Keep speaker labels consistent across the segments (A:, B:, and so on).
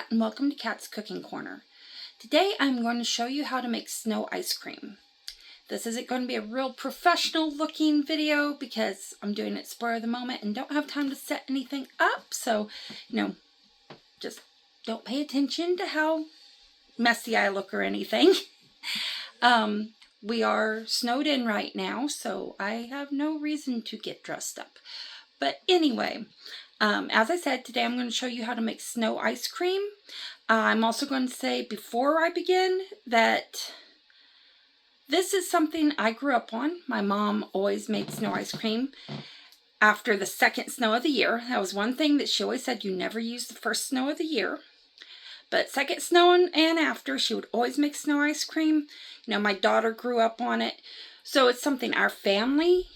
A: Kat, and welcome to Kat's Cooking Corner. Today I'm going to show you how to make snow ice cream. This isn't going to be a real professional looking video because I'm doing it spur of the moment and don't have time to set anything up, so just don't pay attention to how messy I look or anything. We are snowed in right now, so I have no reason to get dressed up. But anyway, as I said, today I'm going to show you how to make snow ice cream. I'm also going to say before I begin that this is something I grew up on. My mom always made snow ice cream after the second snow of the year. That was one thing that she always said, you never use the first snow of the year. But second snow and after, she would always make snow ice cream. My daughter grew up on it. So it's something our family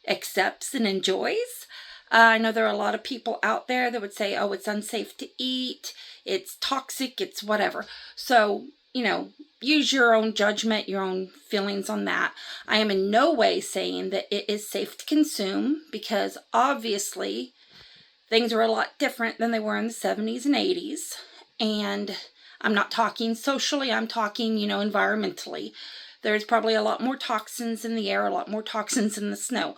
A: accepts and enjoys. I know there are a lot of people out there that would say, oh, it's unsafe to eat, it's toxic, it's whatever. So, use your own judgment, your own feelings on that. I am in no way saying that it is safe to consume because obviously things are a lot different than they were in the 70s and 80s. And I'm not talking socially, I'm talking, environmentally. There's probably a lot more toxins in the air, a lot more toxins in the snow.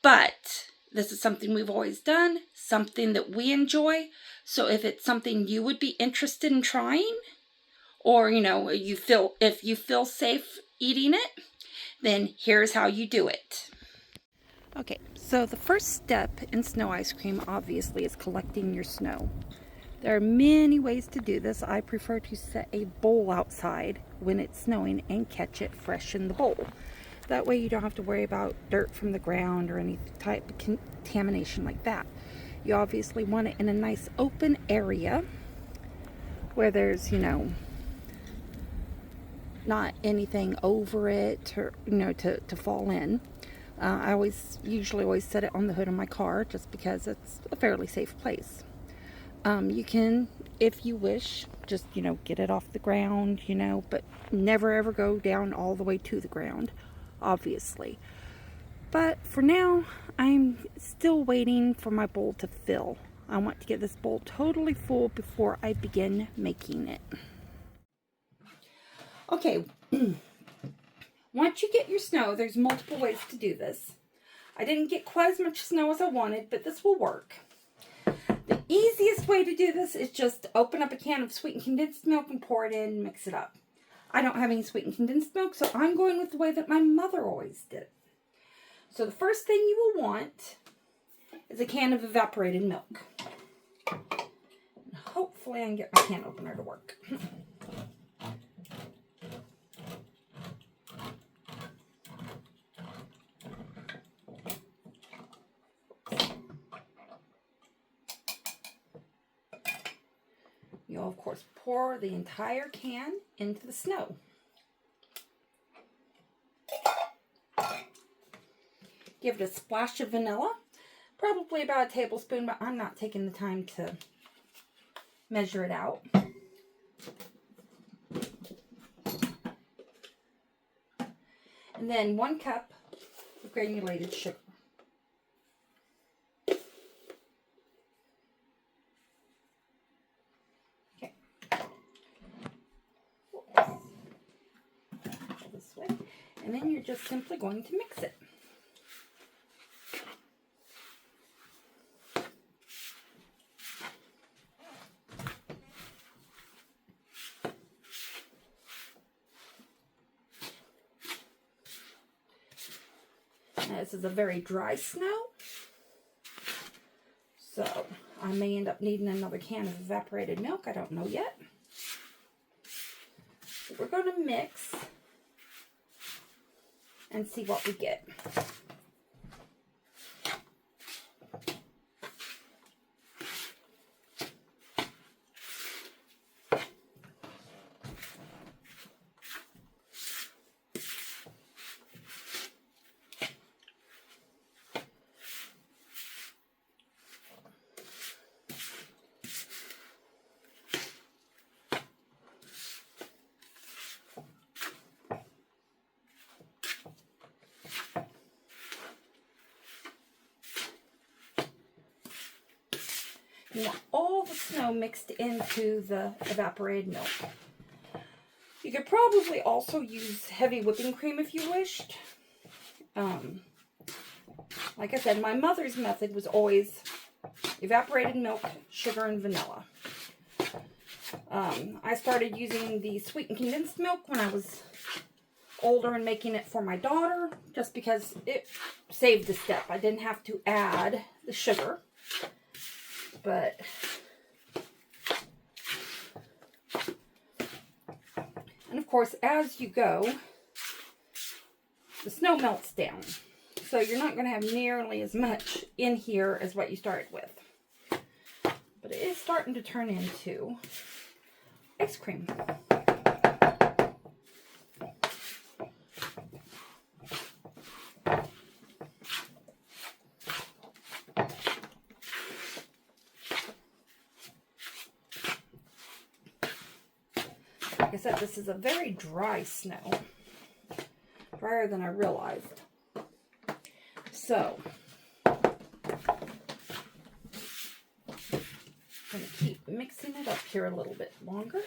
A: But this is something we've always done, something that we enjoy. So if it's something you would be interested in trying, or, if you feel safe eating it, then here's how you do it. Okay, so the first step in snow ice cream, obviously, is collecting your snow. There are many ways to do this. I prefer to set a bowl outside when it's snowing and catch it fresh in the bowl. That way you don't have to worry about dirt from the ground or any type of contamination like that. You obviously want it in a nice open area where there's, not anything over it or, to fall in. I usually always set it on the hood of my car just because it's a fairly safe place. You can, if you wish, just, get it off the ground, but never ever go down all the way to the ground, obviously. But for now, I'm still waiting for my bowl to fill. I want to get this bowl totally full before I begin making it. Okay, once you get your snow, there's multiple ways to do this. I didn't get quite as much snow as I wanted, but this will work. The easiest way to do this is just open up a can of sweetened condensed milk and pour it in and mix it up. I don't have any sweetened condensed milk, so I'm going with the way that my mother always did. So the first thing you will want is a can of evaporated milk. And hopefully I can get my can opener to work. You'll, of course, pour the entire can into the snow. Give it a splash of vanilla, probably about a tablespoon, but I'm not taking the time to measure it out. And then 1 cup of granulated sugar. This way, and then you're just simply going to mix it. Now, this is a very dry snow, so I may end up needing another can of evaporated milk. I don't know yet. So we're going to mix and see what we get. You want all the snow mixed into the evaporated milk. You could probably also use heavy whipping cream if you wished. Like I said, my mother's method was always evaporated milk, sugar, and vanilla. I started using the sweetened condensed milk when I was older and making it for my daughter, just because it saved a step. I didn't have to add the sugar. But and of course, as you go, the snow melts down. So you're not going to have nearly as much in here as what you started with. But it is starting to turn into ice cream. Like I said, this is a very dry snow. Drier than I realized. So, I'm going to keep mixing it up here a little bit longer.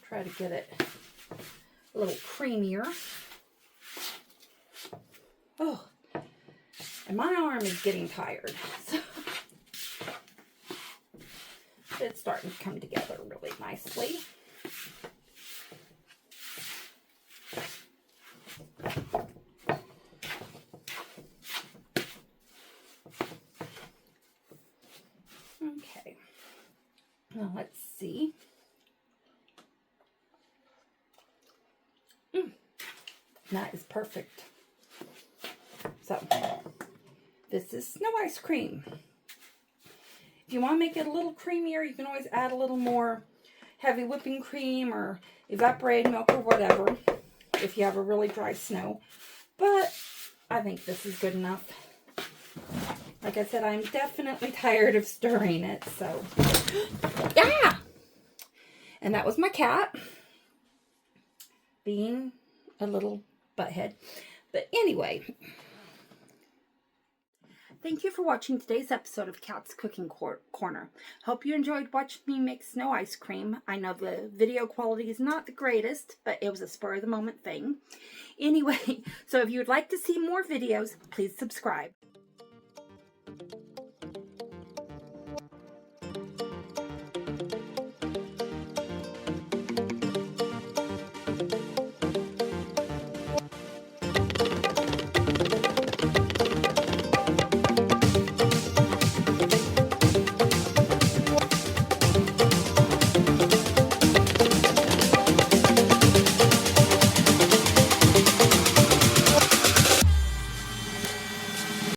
A: Try to get it a little creamier. Oh, and my arm is getting tired. So it's starting to come together really nicely. Okay, now let's see. That is perfect. So, this is snow ice cream. If you want to make it a little creamier, you can always add a little more heavy whipping cream or evaporated milk or whatever if you have a really dry snow. But I think this is good enough. Like I said, I'm definitely tired of stirring it, so yeah! And that was my cat being a little butthead. But anyway, thank you for watching today's episode of Cat's Cooking Corner. Hope you enjoyed watching me make snow ice cream. I know the video quality is not the greatest, but it was a spur of the moment thing. Anyway, so if you would like to see more videos, please subscribe.